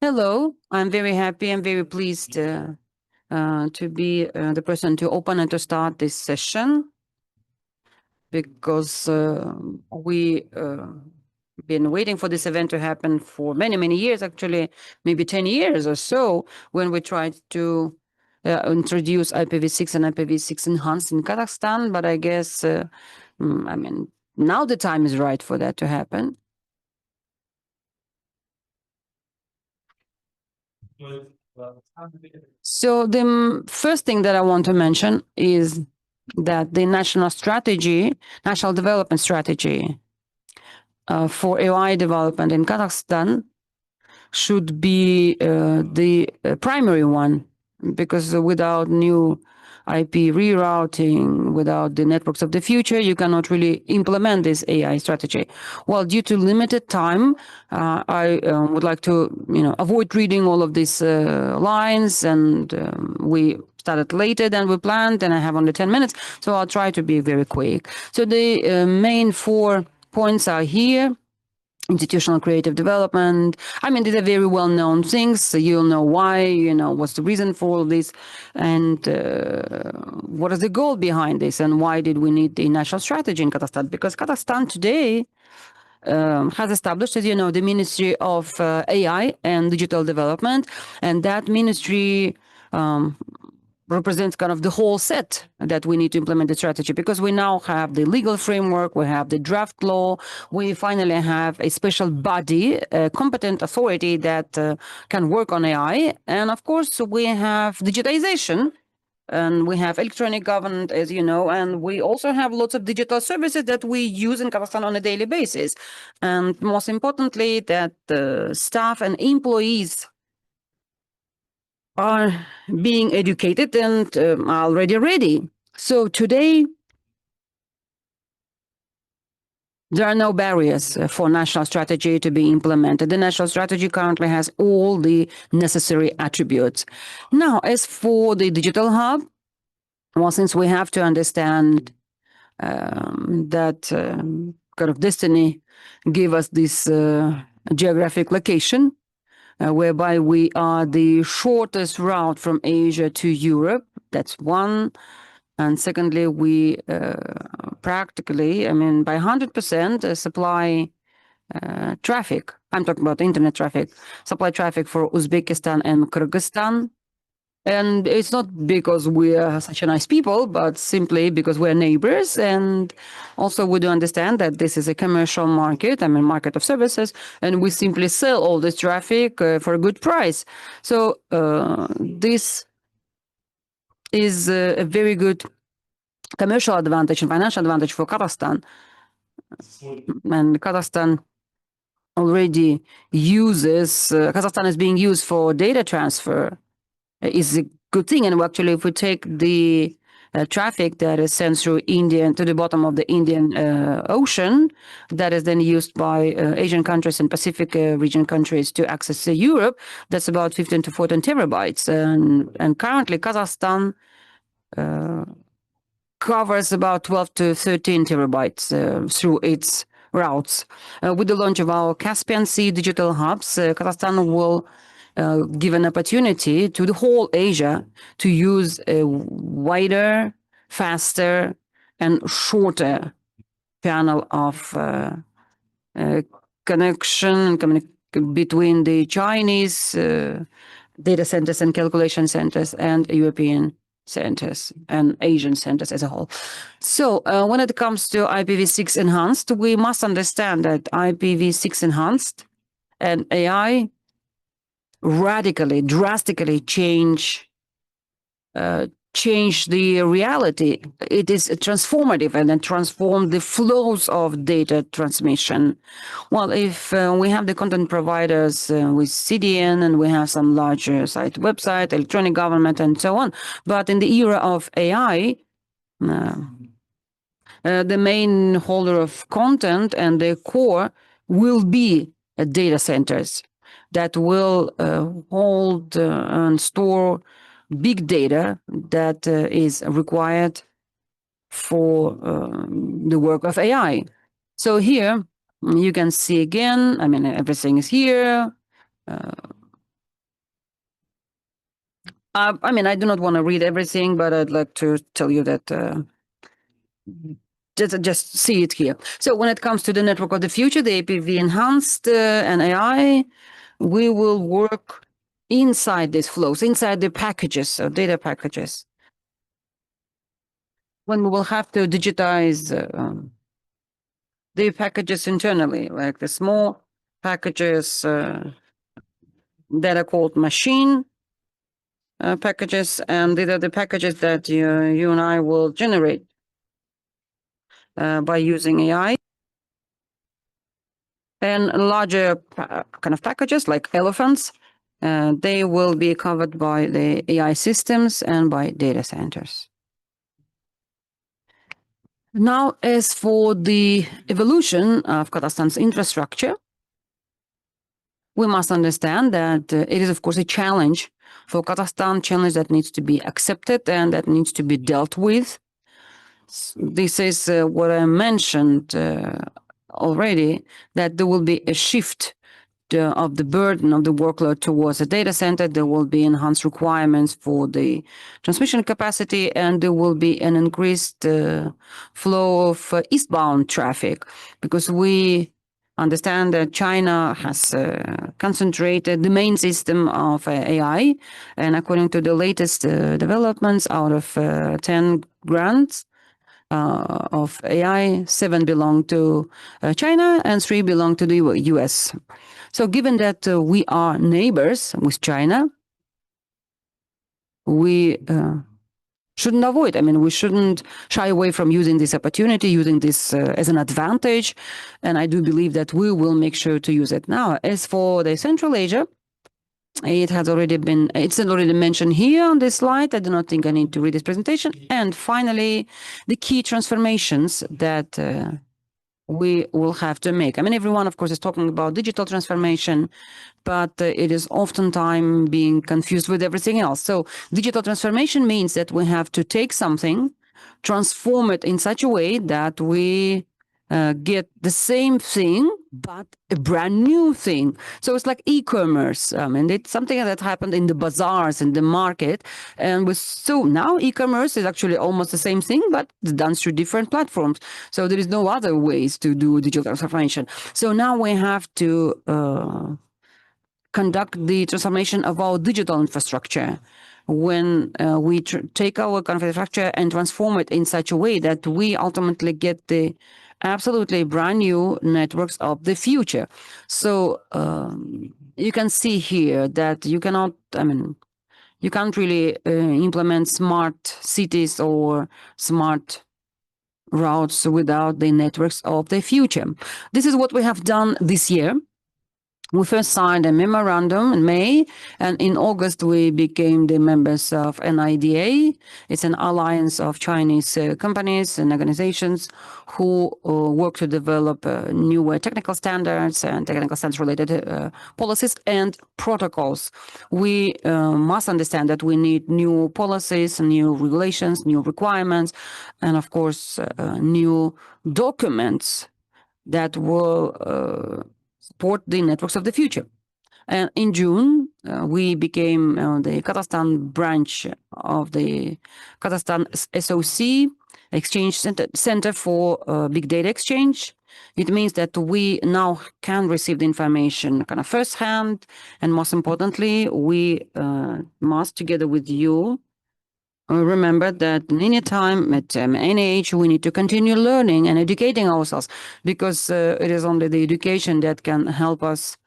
Hello, I'm very happy. I'm very pleased to be the person to open and to start this session because we been waiting for this event to happen for many, many years, actually, maybe 10 years or so, when we tried to introduce IPv6 and IPv6 enhanced in Kazakhstan. But I guess, I mean, now the time is right for that to happen. So the first thing that I want to mention is that the national development strategy for AI development in Kazakhstan should be the primary one, because without new IP rerouting, without the networks of the future, you cannot really implement this AI strategy. Well, due to limited time, I would like to, avoid reading all of these lines, and we started later than we planned, and I have only 10 minutes, so I'll try to be very quick. So the main 4 points are here. Institutional creative development. I mean, these are very well-known things. So you'll know why, what's the reason for all this, and what is the goal behind this, and why did we need the national strategy in Kazakhstan? Because Kazakhstan today has established, as you know, the Ministry of AI and Digital Development, and that ministry represents kind of the whole set that we need to implement the strategy, because we now have the legal framework, we have the draft law, we finally have a special body, a competent authority that can work on AI, and of course we have digitization, and we have electronic government, as you know, and we also have lots of digital services that we use in Kazakhstan on a daily basis. And most importantly, that the staff and employees are being educated and already ready. So today, there are no barriers for national strategy to be implemented. The national strategy currently has all the necessary attributes. Now, as for the digital hub, well, since we have to understand that kind of destiny gave us this geographic location, whereby we are the shortest route from Asia to Europe. That's one. And secondly, we practically, by 100% supply traffic. I'm talking about internet traffic, supply traffic for Uzbekistan and Kyrgyzstan. And it's not because we are such a nice people, but simply because we're neighbors. And also we do understand that this is a commercial market, market of services, and we simply sell all this traffic for a good price. So this is a very good commercial advantage and financial advantage for Kazakhstan. And Kazakhstan already uses, Kazakhstan is being used for data transfer. Is a good thing. And actually, if we take the traffic that is sent through India to the bottom of the Indian Ocean, that is then used by Asian countries and Pacific region countries to access Europe, that's about 15 to 14 terabytes. And currently, Kazakhstan covers about 12 to 13 terabytes through its routes. With the launch of our Caspian Sea digital hubs, Kazakhstan will give an opportunity to the whole Asia to use a wider, faster, and shorter channel of connection between the Chinese data centers and calculation centers and European centers and Asian centers as a whole. So when it comes to IPv6 enhanced, we must understand that IPv6 enhanced and AI radically, drastically change the reality. It is transformative, and then transform the flows of data transmission. Well, if we have the content providers with CDN, and we have some larger website, electronic government, and so on, but in the era of AI, the main holder of content and the core will be data centers that will hold and store big data that is required for the work of AI. So here you can see again, everything is here. I mean, I do not want to read everything, but I'd like to tell you that just see it here. So when it comes to the network of the future, the APV enhanced and AI, we will work inside these flows, inside the packages, so data packages. When we will have to digitize the packages internally, like the small packages that are called machine packages, and these are the packages that you and I will generate by using AI. And larger kind of packages like elephants, they will be covered by the AI systems and by data centers. Now, as for the evolution of Kazakhstan's infrastructure, we must understand that it is, of course, a challenge for Kazakhstan, challenge that needs to be accepted and that needs to be dealt with. This is what I mentioned already, that there will be a shift of the burden of the workload towards a data center. There will be enhanced requirements for the transmission capacity, and there will be an increased flow of eastbound traffic, because we understand that China has concentrated the main system of AI, and according to the latest developments, out of 10 grants of AI, 7 belong to China and 3 belong to the US. So given that we are neighbors with China, we shouldn't avoid. I mean, we shouldn't shy away from using this opportunity, using this as an advantage. And I do believe that we will make sure to use it. Now, as for the Central Asia, it's already mentioned here on this slide. I do not think I need to read this presentation. And finally, the key transformations that we will have to make. I mean, everyone, of course, is talking about digital transformation, but it is oftentimes being confused with everything else. So digital transformation means that we have to take something, transform it in such a way that we get the same thing, but a brand new thing. So it's like e-commerce. And it's something that happened in the bazaars, in the market. And so now e-commerce is actually almost the same thing, but it's done through different platforms. So there is no other ways to do digital transformation. So now we have to conduct the transformation of our digital infrastructure. When we take our infrastructure and transform it in such a way that we ultimately get the absolutely brand new networks of the future. So you can see here that you cannot, I mean, you can't really implement smart cities or smart routes without the networks of the future. This is what we have done this year. We first signed a memorandum in May, and in August we became the members of NIDA. It's an alliance of Chinese companies and organizations who work to develop new technical standards and technical standards-related policies and protocols. We must understand that we need new policies, new regulations, new requirements, and of course new documents that will support the networks of the future. And in June, we became the Kazakhstan branch of the Kazakhstan SOC, Exchange Center for Big Data Exchange. It means that we now can receive the information kind of firsthand, and most importantly, we must, together with you, remember that in any time, at any age, we need to continue learning and educating ourselves, because it is only the education that can help us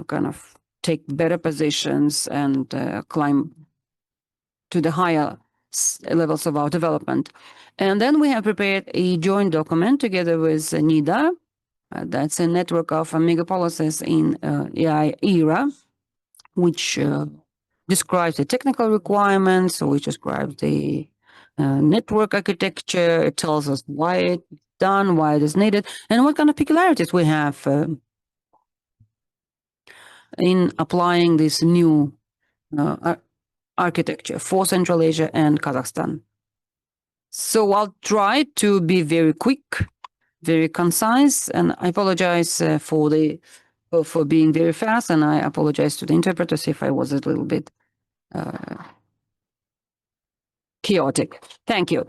kind of take better positions and climb to the higher levels of our development. And then we have prepared a joint document together with NIDA. That's a network of megapolises in AI era, which describes the technical requirements, which describes the network architecture. It tells us why it's done, why it is needed, and what kind of peculiarities we have in applying this new architecture for Central Asia and Kazakhstan. So I'll try to be very quick, very concise, and I apologize for the for being very fast, and I apologize to the interpreters if I was a little bit chaotic. Thank you.